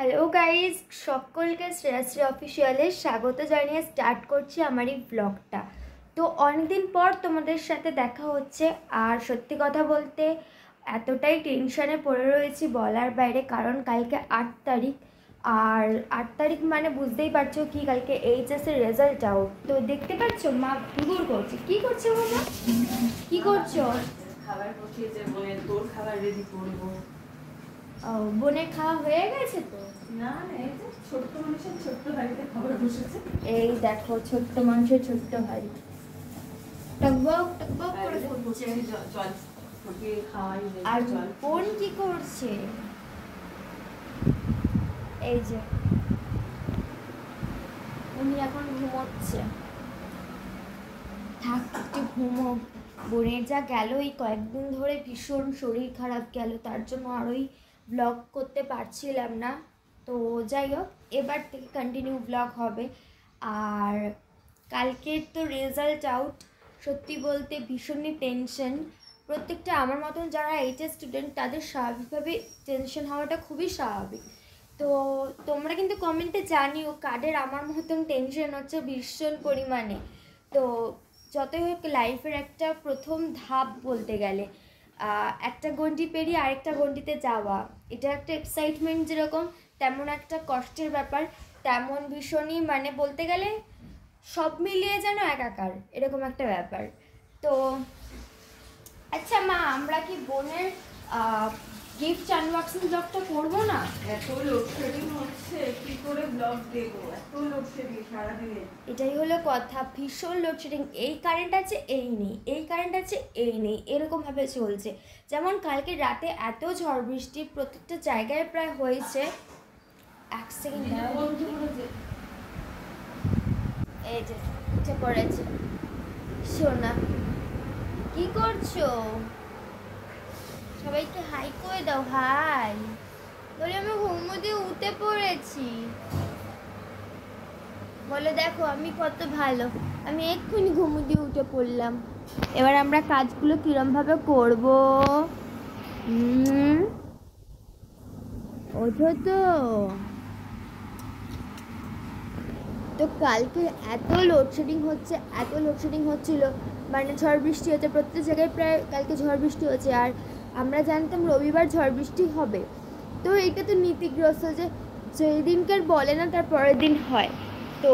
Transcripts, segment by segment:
Hello guys, সকলকে শ্রেয়াশ্রী অফিসিয়ালে স্বাগত জানিয়ে স্টার্ট করছি আমার এই ব্লগটা। তো অনেকদিন পর তোমাদের সাথে দেখা হচ্ছে, আর সত্যি কথা বলতে এতটাই টেনশনে পড়ে রয়েছি বলার বাইরে। কারণ কালকে 8 তারিখ, আর 8 তারিখ মানে বুঝতেই পারছো কি, কালকে এইচএসের রেজাল্ট আউট। তো দেখতে পাচ্ছ মা ঘুর করছে। কি করছে বাবা, কি করছো? খাবার বসিয়েছে, বোনের তোর খাবার রেডি করবো। বোনের খাওয়া হয়ে গেছে তো? না এই যে ছোট্ট মানুষের ছোট্ট বাড়িতে খাবার বসেছে। এই দেখো ছোট্ট মানুষের ছোট্ট হাড়ি টকবক টকবক করে ফুটছে। জল ফুটিয়ে খাওয়াই। আর বোন কি করছে? এই যে উনি এখন ঘুমোচ্ছে। থাক একটু ঘুমো। বোনের যা গেল এই কয়েকদিন ধরে, ভীষণ শরীর খারাপ গেল, তার জন্য আরোই ব্লগ করতে পারছিলাম না। তো যাই হোক, এবার থেকে কন্টিনিউ ব্লগ হবে। আর কালকের তো রেজাল্ট আউট, সত্যি বলতে ভীষণই টেনশন। প্রত্যেকটা আমার মতন যারা এইচএস স্টুডেন্ট, তাদের স্বাভাবিকভাবে টেনশন হওয়াটা খুবই স্বাভাবিক। তো তোমরা কিন্তু কমেন্টে জানিও কাদের আমার মতন টেনশন হচ্ছে ভীষণ পরিমাণে। তো যতই হোক, লাইফের একটা প্রথম ধাপ বলতে গেলে, একটা গণ্ডি পেরিয়ে আরেকটা গণ্ডিতে যাওয়া, এটা একটা এক্সাইটমেন্ট যেরকম, তেমন একটা কষ্টের ব্যাপার, তেমন ভীষণই মানে বলতে গেলে সব মিলিয়ে যেন একাকার, এরকম একটা ব্যাপার। তো আচ্ছা মা, আমরা কি বোনের গিফট আনবক্সিং ব্লগটা করবো না? এত লোডশেডিং হচ্ছে, কি করে ব্লগ দেবো? এত লোডশেডিং সারাদিনে। এটাই হলো কথা, ভীষণ লোডশেডিং। এই কারেন্ট আছে এই নেই, এই কারেন্ট আছে এই নেই, এরকমভাবে চলছে। যেমন কালকে রাতে এত ঝড় বৃষ্টি প্রত্যেকটা জায়গায় প্রায় হয়েছে। এক সেকেন্ড, এই যে উঠে পড়েছে সোনা। কি করছো? সবাইকে হাই করে দাও। হাই বলে আমি ঘুমো দিয়ে উঠে পড়েছি। বলে দেখো আমি কত ভালো, আমি এক্ষুনি ঘুমো দিয়ে উঠে পড়লাম। এবার আমরা কাজগুলো কিরমভাবে করবো? ওঠো তো। তো কালকে এত লোডশেডিং হচ্ছে, এত লোডশেডিং হচ্ছিল, মানে ঝড় বৃষ্টি হচ্ছে প্রত্যেক জায়গায়, প্রায় কালকে ঝড় বৃষ্টি হচ্ছে। আর আমরা জানতাম রবিবার ঝড় বৃষ্টি হবে, তো এইটা তো নীতিগ্রস্ত যে যেই দিনকার বলে না তার পরের দিন হয়। তো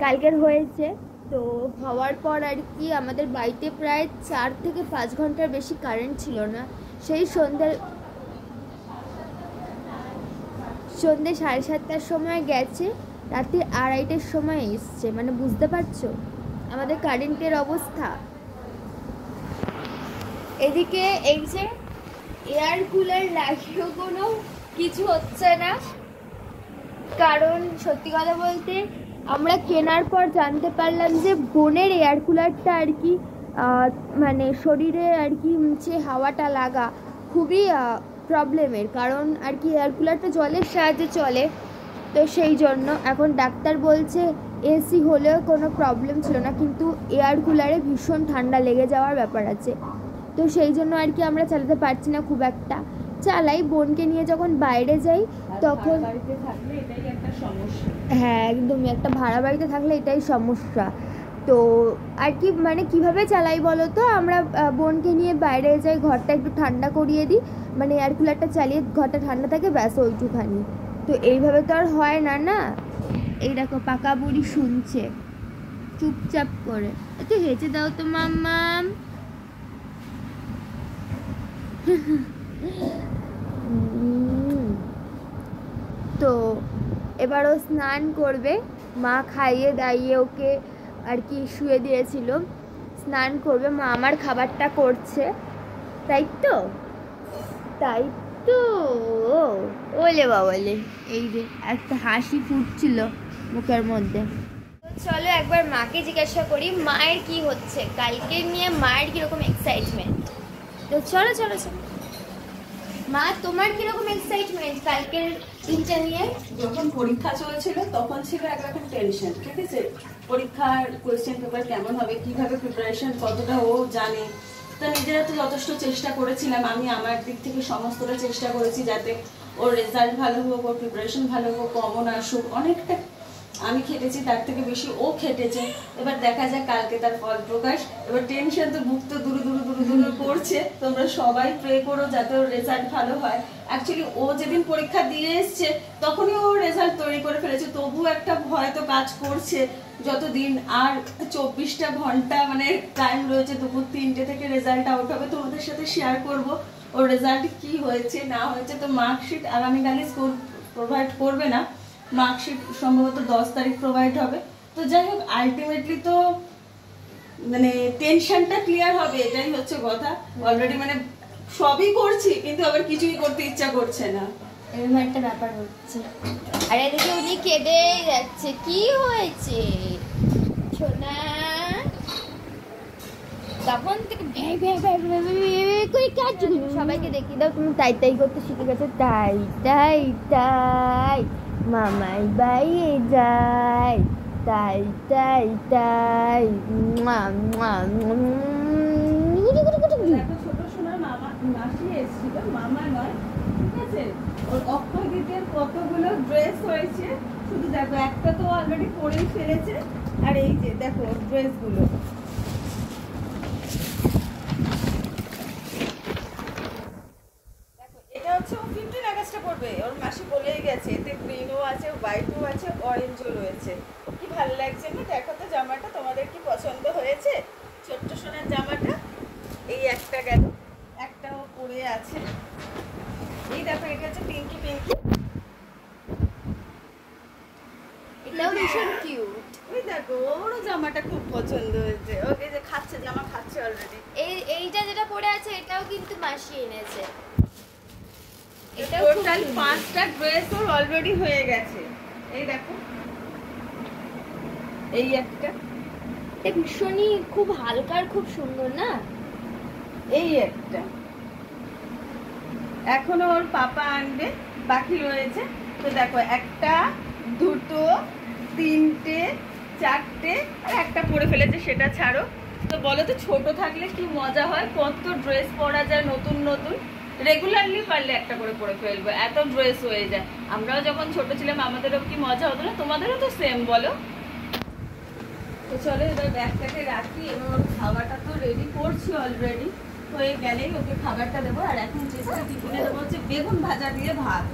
কালকের হয়েছে। তো হওয়ার পর আর কি আমাদের বাড়িতে প্রায় 4 থেকে 5 ঘন্টার বেশি কারেন্ট ছিল না। সেই সন্ধ্যে 7:30টার সময় গেছে, রাতে 2:30টার সময় এসছে। মানে বুঝতে পারছো আমাদের কারেন্টের অবস্থা। এদিকে এই যে এয়ার কুলার লাগিয়েও কোনো কিছু হচ্ছে না। কারণ সত্যি কথা বলতে আমরা কেনার পর জানতে পারলাম যে বোনের এয়ার কুলারটা আর কি মানে শরীরে আর কি যে হাওয়াটা লাগা খুবই প্রবলেমের। কারণ আর কি এয়ার কুলারটা জলের সাহায্যে চলে, তো সেই জন্য এখন ডাক্তার বলছে এসি হলেও কোনো প্রবলেম ছিল না, কিন্তু এয়ার কুলারে ভীষণ ঠান্ডা লেগে যাওয়ার ব্যাপার আছে। তো সেই জন্য আর কি আমরা চালাতে পারছি না খুব একটা। চালাই বোনকে নিয়ে যখন বাইরে যাই তখন। বাড়িতে থাকলে এটাই একটা সমস্যা। হ্যাঁ একদমই, একটা ভাড়া বাড়িতে থাকলে এটাই সমস্যা। তো আর কি মানে কিভাবে চালাই বলো তো, আমরা বোনকে নিয়ে বাইরে যাই, ঘরটা একটু ঠান্ডা করিয়ে দিই, মানে এয়ার কুলারটা চালিয়ে ঘরটা ঠান্ডা থাকে, ব্যাস ওইটুখানি। তো এইভাবে তো আর হয় না না। এই দেখো পাকা বুড়ি শুনছে চুপচাপ করে। একটু হেঁচে দাও তো মাম্মাম। তো এবারও স্নান করবে, মা খাইয়ে দাইয়ে ওকে আর কি শুয়ে দিয়েছিল, স্নান করবে। মা আমার খাবারটা করছে, তাই তো? তাই তো ওলে বাবলে, এই যে একটা হাসি ফুটছিল মুখের মধ্যে। চলো একবার মাকে জিজ্ঞাসা করি মায়ের কি হচ্ছে, কালকে নিয়ে মায়ের কিরকম এক্সাইটমেন্ট। তো চলো চলো চলো, মা তোমার কিরকম এক্সাইটমেন্ট কালকের দিনটা নিয়ে? যখন পরীক্ষা চলছিল তখন ছিল একরকম টেনশন, ঠিক আছে? পরীক্ষার কোয়েশ্চেন পেপার কেমন হবে, কিভাবে প্রিপারেশন, কতটা ও জানে। তা নিজেরা তো যথেষ্ট চেষ্টা করেছিলাম, আমি আমার দিক থেকে সমস্তটা চেষ্টা করেছি যাতে ওর রেজাল্ট ভালো হোক, ওর প্রিপারেশন ভালো হোক, কমন আসুক। অনেকটা আমি খেটেছি, তার থেকে বেশি ও খেটেছে। এবার দেখা যাক কালকে তার ফল প্রকাশ। এবার টেনশন তো বুক তো দূর দূর দূর দূর করছে। তোমরা সবাই প্রে করো যাতে ওর রেজাল্ট ভালো হয়। অ্যাকচুয়ালি ও যেদিন পরীক্ষা দিয়ে এসছে তখনই ও রেজাল্ট তৈরি করে ফেলেছে, তবুও একটা ভয় তো কাজ করছে। যতদিন আর 24টা ঘন্টা মানে টাইম রয়েছে, দুপুর 3টে থেকে রেজাল্ট আউট হবে, তোমাদের সাথে শেয়ার করব ওর রেজাল্ট কি হয়েছে না হয়েছে। তো মার্কশিট আগামীকালই স্কুল প্রোভাইড করবে না, মার্কশিট সম্ভবত 10 তারিখ প্রোভাইড হবে। তো যাই হোক, আলটিমেটলি তো মানে টেনশনটা ক্লিয়ার হবে, এটাই হচ্ছে কথা। অলরেডি মানে সবই করছি কিন্তু আবার কিছুই করতে ইচ্ছা করছে না, এরকম একটা ব্যাপার হচ্ছে। আর এদিকে উনি কেঁদে যাচ্ছে, কি হয়েছে সোনা? তখন থেকে ভ্যাঁ ভ্যাঁ ভ্যাঁ ভ্যাঁ ভ্যাঁ করে কাজ সবাইকে দেখিয়ে দাও তুমি তাই তাই করতে শিখে গেছো। তাই তাই তাই মামাই বাইরে যাই, তাই তাই তাই দেখো ছোট সোনার মামা মাসি এসেছিল, মামা নয়, ঠিক আছে? ওর অক্ষয় তৃতীয়ার কতগুলো ড্রেস হয়েছে, শুধু দেখো একটা তো অলরেডি পরেই ফেলেছে। আর এই যে দেখো ড্রেসগুলো, দেখো এটা হচ্ছে ও 15 আগস্টে পড়বে। ওর মাসি বলেই গেছে এতে গ্রিনও আছে, হোয়াইটও আছে, অরেঞ্জও রয়েছে। কি ভালো লাগছে না? দেখো তো জামাটা তোমাদের কি পছন্দ হয়েছে? ছোট্ট সোনার জামাটা এই একটা গেল, একটাও পরে আছে। এই দেখো এটা হচ্ছে পিঙ্কি পিঙ্কি, এটাও ভীষণ কিউট। ওই দেখো ওরও জামাটা খুব পছন্দ হয়েছে। ওকে যে খাচ্ছে, জামা খাচ্ছে অলরেডি। এইটা যেটা পরে আছে এটাও কিন্তু মাসি এনেছে। এটাও টোটাল 5টা ড্রেস ওর অলরেডি হয়ে গেছে। এই দেখো এই একটা, ভীষণই খুব হালকা আর খুব সুন্দর না? এই একটা এখনো ওর পাপা আনবে, বাকি রয়েছে। তো দেখো একটা, দুটো, 3টে, 4টে আর একটা পরে ফেলেছে, সেটা ছাড়ো। তো বলো তো ছোট থাকলে কি মজা হয়, কত ড্রেস পরা যায় নতুন নতুন। রেগুলারলি পারলে একটা করে পরে ফেলবো, এত ড্রেস হয়ে যায়। আমরাও যখন ছোট ছিলাম আমাদেরও কি মজা হতো না? তোমাদেরও তো সেম বলো। তো চলো এবার ব্যাগটাকে রাখি, এবং ওর খাওয়াটা তো রেডি করছি অলরেডি, হয়ে গেলেই ওকে খাবারটা দেবো। আর এখন চেষ্টা টিফিনে দেবো হচ্ছে বেগুন ভাজা দিয়ে ভাত।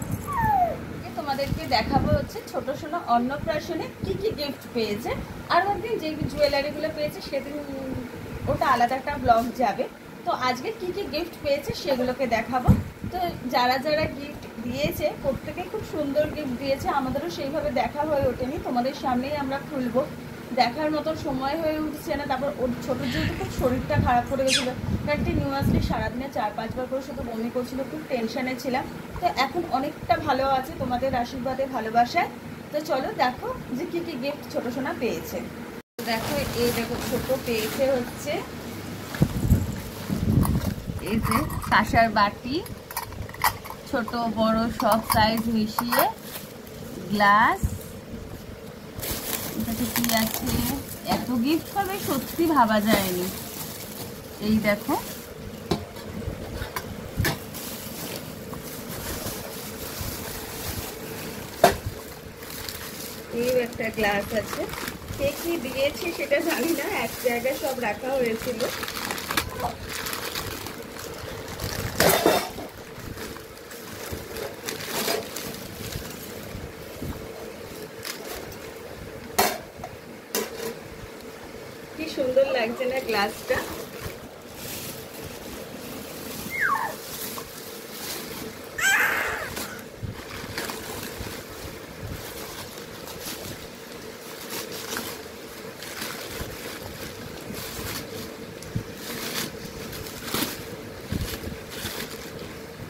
তোমাদেরকে দেখাবো হচ্ছে ছোট সোনা অন্নপ্রাশনে কি কি গিফট পেয়েছে। আর একদিন যে জুয়েলারিগুলো পেয়েছে সেদিন ওটা আলাদা একটা ব্লগ যাবে। তো আজকে কি কি গিফট পেয়েছে সেগুলোকে দেখাবো। তো যারা যারা গিফট দিয়েছে প্রত্যেকে খুব সুন্দর গিফট দিয়েছে, আমাদেরও সেইভাবে দেখা হয়ে ওঠেনি, তোমাদের সামনেই আমরা খুলবো। দেখার মতো সময় হয়ে উঠছে না। তারপর ওর ছোটোর যেহেতু খুব শরীরটা খারাপ করে গেছিলো, কন্টিনিউয়াসলি সারাদিনে 4-5 বার করে শুধু বমি করছিল, খুব টেনশনে ছিলাম। তো এখন অনেকটা ভালো আছে তোমাদের আশীর্বাদে, ভালোবাসায়। তো চলো দেখো যে কি কি গিফট ছোট সোনা পেয়েছে। দেখো এই দেখো ছোট পেয়েছে হচ্ছে এই যে কাঁসার বাটি, ছোট বড় সব সাইজ মিশিয়ে গ্লাস। এটাতে কি আছে? এত গিফট পাবে সত্যি ভাবা যায়নি। এই দেখো এই একটা গ্লাস আছে। কে কি দিয়েছে সেটা জানি না, এক জায়গায় সব রাখা হয়েছিল। কি সুন্দর লাগছে না গ্লাসটা?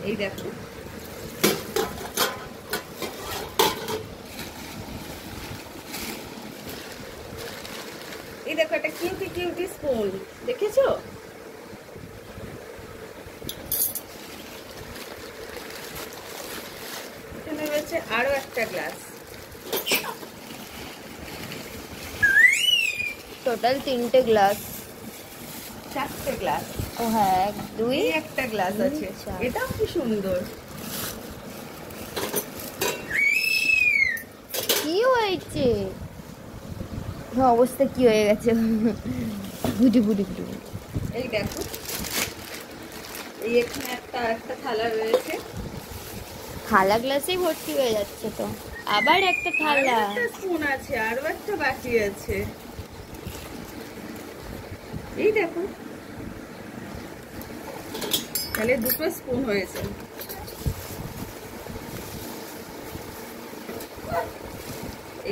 এই দেখো এই দেখো একটা কিউটি কিউটি স্পুন, দেখেছো? এখানে রয়েছে আরো একটা গ্লাস। টোটাল 3টে গ্লাস, 4টে গ্লাস। ও হ্যাঁ 1 2 এই একটা গ্লাস আছে, এটাও কি সুন্দর। হয়েছে? অবস্থা কি হয়ে গেছে? বুঝি বুঝি বুঝি। এই দেখো, এই এখানে একটা থালা রয়েছে। থালা গ্লাসেই ভর্তি হয়ে যাচ্ছে তো। আবার একটা থালা। আরো একটা স্পুন আছে, আরো একটা বাটি আছে। এই দেখো, তাহলে দুটো স্পুন হয়েছে।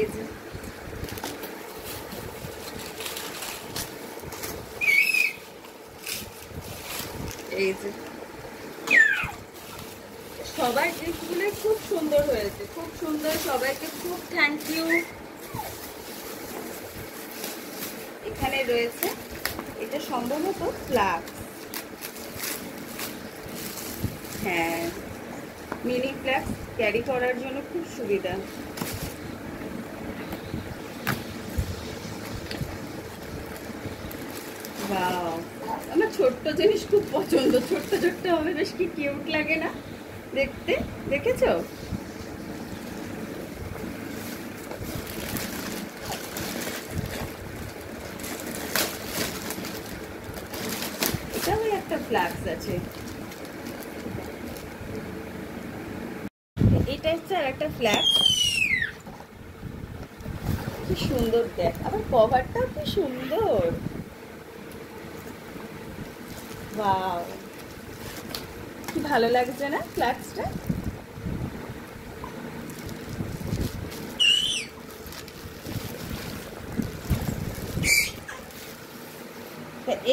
এই যে এই যে সবার গিফটগুলো খুব সুন্দর হয়েছে, খুব সুন্দর। সবাইকে খুব থ্যাংক ইউ। এখানে রয়েছে, এটা সম্ভবত ফ্লাক্স। হ্যাঁ, মিনি ফ্লাক্স ক্যারি করার জন্য খুব সুবিধা। ওয়াও, আমার ছোট্ট জিনিস খুব পছন্দ। ছোট্ট ছোট্ট হবে, বেশ কি কিউট লাগে না দেখতে? দেখেছো? এটাও একটা ফ্লাক্স আছে। এটা হচ্ছে আর একটা ফ্লাক্স। কি সুন্দর দেখ, আবার কভারটাও কি সুন্দর। ওয়াও, কি ভালো লাগছে না ফ্লাক্সটা?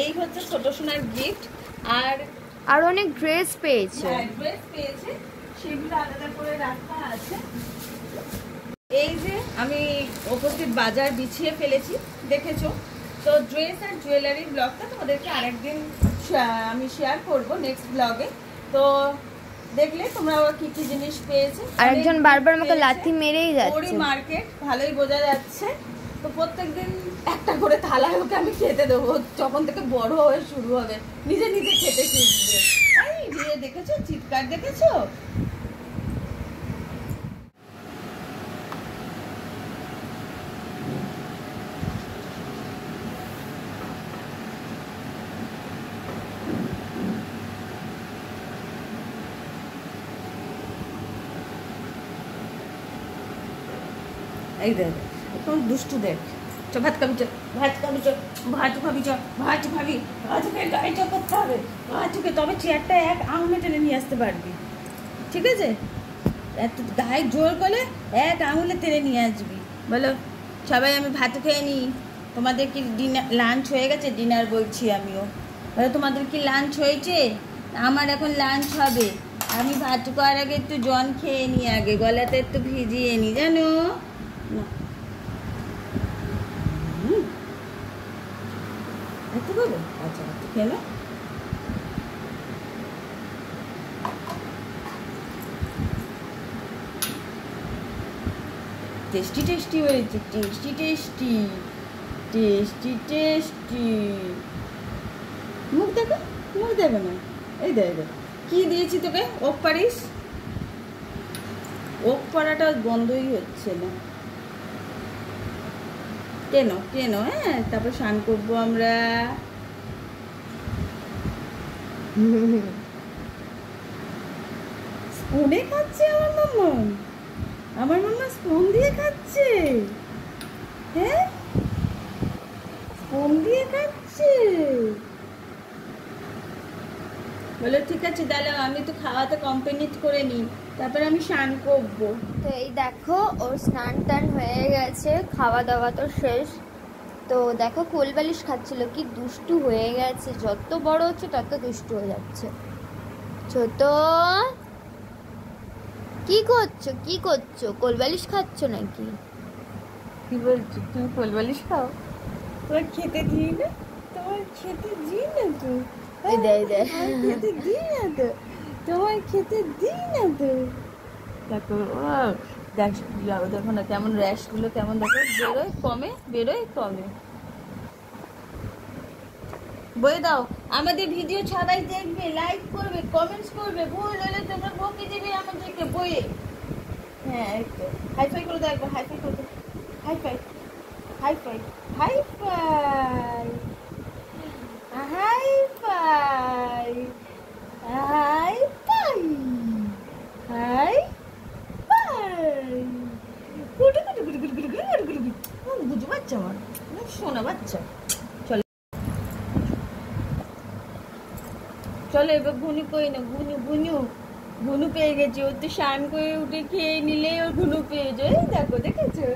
এই হচ্ছে ছোট সোনার গিফট। আর অনেক ড্রেস পেয়েছে। ড্রেস পেয়েছে, সেগুলো আলাদা করে রাখা আছে। এই যে আমি উপস্থিত বাজার বিছিয়ে ফেলেছি, দেখেছো তো। ড্রেস আর জুয়েলারি ব্লগটা তোমাদেরকে আরেকদিন আমি শেয়ার করব নেক্সট ব্লগে। তো দেখলে তোমরা কি কি জিনিস পেয়েছে। আরেকজন বারবার আমাকে লাথি মেরেই যাচ্ছে। মার্কেট ভালোই বোঝা যাচ্ছে। তো প্রত্যেকদিন একটা করে থালায় ওকে আমি খেতে দেবো, যখন থেকে বড় হয়ে শুরু হবে নিজে নিজে খেতে শিখবে। এই দিয়ে দেখেছো, চিৎকার দেখেছো? এই দেখ, এখন দুষ্টু দেখ। চ ভাত খাবি, চ ভাত খাবি, চ ভাত খাবি, চ ভাত খাবি। ভাতকে গাড়িটা করতে হবে, ভাতকে তবে চেয়ারটা এক আঙুলে টেনে নিয়ে আসতে পারবি, ঠিক আছে? এত গায়ে জোর করলে এক আঙুলে টেনে নিয়ে আসবি। বলো সবাই, আমি ভাত খেয়ে নিই। তোমাদের কি ডিনার লাঞ্চ হয়ে গেছে? ডিনার বলছি আমিও। বলো তোমাদের কি লাঞ্চ হয়েছে? আমার এখন লাঞ্চ হবে। আমি ভাত খাওয়ার আগে একটু জল খেয়ে নিই, আগে গলাতে একটু ভিজিয়ে নিই, জানো না? একটু খাবে? আচ্ছা, একটু খেয়ে নাও। টেস্টি টেস্টি হয়েছে, টেস্টি টেস্টি টেস্টি টেস্টি। মুখ দেখো, মুখ দেখো না। এই দেখ, কি দিয়েছি তোকে? ওক পারিস? ওক পড়াটা বন্ধই হচ্ছে না। কেন কেন? হ্যাঁ, তারপর স্নান করবো আমরা। স্পুনে খাচ্ছে আমার মাম্মা। আমার মাম্মা স্পুন দিয়ে খাচ্ছে। হ্যাঁ, স্পুন দিয়ে খাচ্ছে। বলো ঠিক আছে, দাঁড়াও আমি তো খাওয়াতে কমপ্লিট করে নিই, তারপরে আমি স্নান করবো। তো এই দেখো, ওর স্নান টান হয়ে গেছে, খাওয়া দাওয়া তো শেষ। তো দেখো কোলবালিশ খাচ্ছিল, কি দুষ্টু হয়ে গেছে। যত বড় হচ্ছে তত দুষ্টু হয়ে যাচ্ছে। ছোট, কি করছো? কি করছো? কোলবালিশ খাচ্ছ নাকি? কি বলছো? তুমি কোলবালিশ খাও? তোমার খেতে দিই না, তোমার খেতে দিই না তো। এই দে দে, খেতে দিই না তো, তোমার খেতে দিই না তো। দেখো দেখো না কেমন র্যাশগুলো, কেমন দেখো বেরোয় কমে, বেরোয় কমে। বই দাও, আমাদের ভিডিও সবাই দেখবে, লাইক করবে, কমেন্টস করবে। ভুল হলে তোমরা বকে দেবে আমাদেরকে বইয়ে। হ্যাঁ, এই তো হাইফাই করে দাও একবার, হাইফাই করে দাও। High five, high five, high five, high five, high five, high five. গুডু গুডু গুডু গুডু গুডু গুডু গুডু গুডু। গুজু বাচ্চা আমার, সোনা বাচ্চা। চলো চলো এবার ঘুনু কই না, ঘুনু ঘুনু ঘুনু পেয়ে গেছে। ওর তো স্নান করে উঠে খেয়ে নিলেই ওর ঘুনু পেয়ে যায়। দেখো, দেখেছো?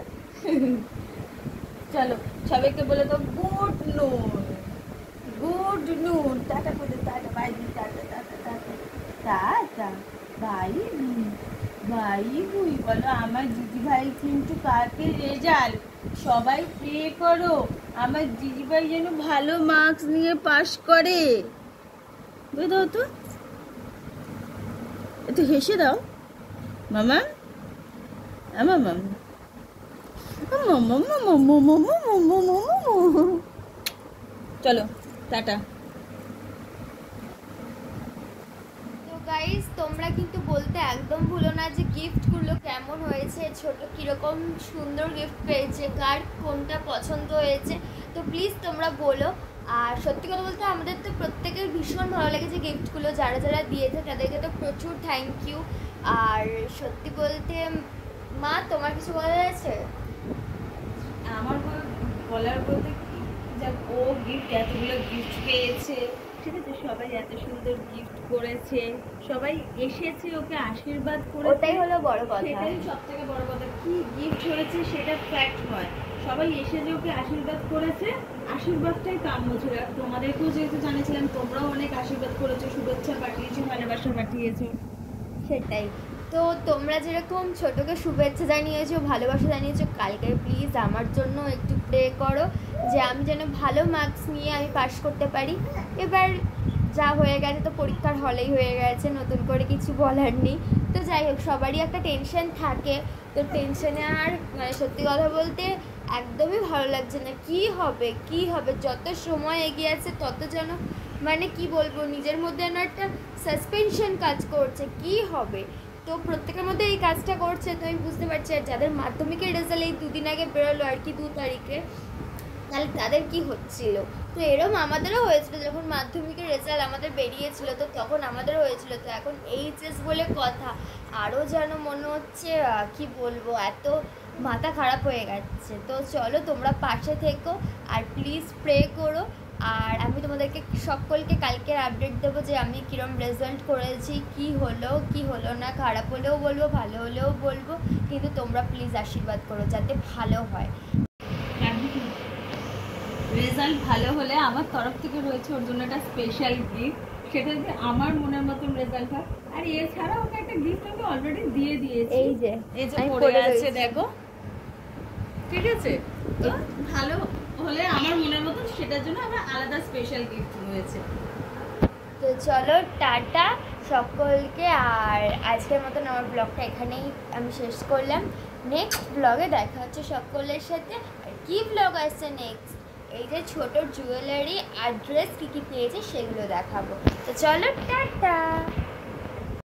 চলো সবাইকে বলে তো গুড নুন, গুড নুন। টাটা করে tata, bye, tata tata tata tata, bye ভাই। বুই বলো আমার দিদি ভাই কিন্তু কালকে রেজাল্ট, সবাই প্রে করো আমার দিদি ভাই যেন ভালো মার্কস নিয়ে পাশ করে। দাও তো, একটু হেসে দাও মামা, মামা, চলো টাটা। তো গাইস, তোমরা কিন্তু বলতে একদম ভুলো না যে গিফটগুলো কেমন হয়েছে, ছোট কীরকম সুন্দর গিফট পেয়েছে, কার কোনটা পছন্দ হয়েছে। তো প্লিজ তোমরা বলো। আর সত্যি কথা বলতে আমাদের তো প্রত্যেকের ভীষণ ভালো লেগেছে গিফটগুলো, যারা যারা দিয়েছে তাদেরকে তো প্রচুর থ্যাংক ইউ। আর সত্যি বলতে মা, তোমার কিছু বলার আছে? আমার বলার বলতে কি, যাক ও গিফট, এতগুলো গিফট পেয়েছে, ঠিক আছে, সবাই এত সুন্দর গিফট করেছে, সবাই এসেছে ওকে আশীর্বাদ করেছে, ওটাই হলো বড় কথা। সেটাই সব থেকে বড় কথা। কি গিফট হয়েছে সেটা ফ্যাক্ট নয়, সবাই এসে যে ওকে আশীর্বাদ করেছে, আশীর্বাদটাই কাম্য ছিল। আর তোমাদেরকেও যেহেতু জানিয়েছিলাম, তোমরাও অনেক আশীর্বাদ করেছো, শুভেচ্ছা পাঠিয়েছো, ভালোবাসা পাঠিয়েছো। সেটাই তো, তোমরা যেরকম ছোটকে শুভেচ্ছা জানিয়েছো, ভালোবাসা জানিয়েছো, কালকে প্লিজ আমার জন্য একটু প্রে করো যে আমি যেন ভালো মার্কস নিয়ে আমি পাশ করতে পারি। এবার যা হয়ে গেছে তো পরীক্ষার হলেই হয়ে গেছে, নতুন করে কিছু বলার নেই। তো যাই হোক, সবারই একটা টেনশন থাকে, তো টেনশনে আর মানে সত্যি কথা বলতে একদমই ভালো লাগছে না। কি হবে কি হবে, যত সময় এগিয়ে আছে তত যেন মানে কি বলবো, নিজের মধ্যে যেন একটা সাসপেনশন কাজ করছে কি হবে। তো প্রত্যেকের মধ্যে এই কাজটা করছে, তো আমি বুঝতে পারছি। আর যাদের মাধ্যমিকের রেজাল্ট এই দুদিন আগে বেরোলো আর কি, 2 তারিখে, তাহলে তাদের কি হচ্ছিল। তো এরম আমাদেরও হয়েছিল, যখন মাধ্যমিকের রেজাল্ট আমাদের বেরিয়েছিল তো তখন আমাদেরও হয়েছিল। তো এখন এইচএস বলে কথা, আরও যেন মনে হচ্ছে কি বলবো, এত মাথা খারাপ হয়ে গেছে। তো চলো তোমরা পাশে থেকো আর প্লিজ প্রে করো। আর আমি তোমাদেরকে সকলকে কালকের আপডেট দেবো যে আমি কীরকম রেজাল্ট করেছি, কি হলো না, খারাপ হলেও বলবো, ভালো হলেও বলবো, কিন্তু তোমরা প্লিজ আশীর্বাদ করো যাতে ভালো হয়। রেজাল্ট ভালো হলে আমার তরফ থেকে রয়েছে ওর জন্য একটা স্পেশাল গিফট, সেটা যে আমার মনের মতন রেজাল্ট হয়। আর এছাড়া ওকে একটা গিফট আমি অলরেডি দিয়ে দিয়েছি, এই যে পড়ে আছে দেখো, ঠিক আছে। তো ভালো হলে আমার মনের মতন, সেটার জন্য আমার আলাদা স্পেশাল গিফট রয়েছে। তো চলো টাটা সকলকে। আর আজকের মতন আমার ব্লগটা এখানেই আমি শেষ করলাম। নেক্সট ব্লগে দেখা হচ্ছে সকলের সাথে। আর কি ব্লগ আসছে নেক্সট, এই যে ছোট জুয়েলারি আর ড্রেস কী কী পেয়েছে সেগুলো দেখাবো। তো চলো টাটা।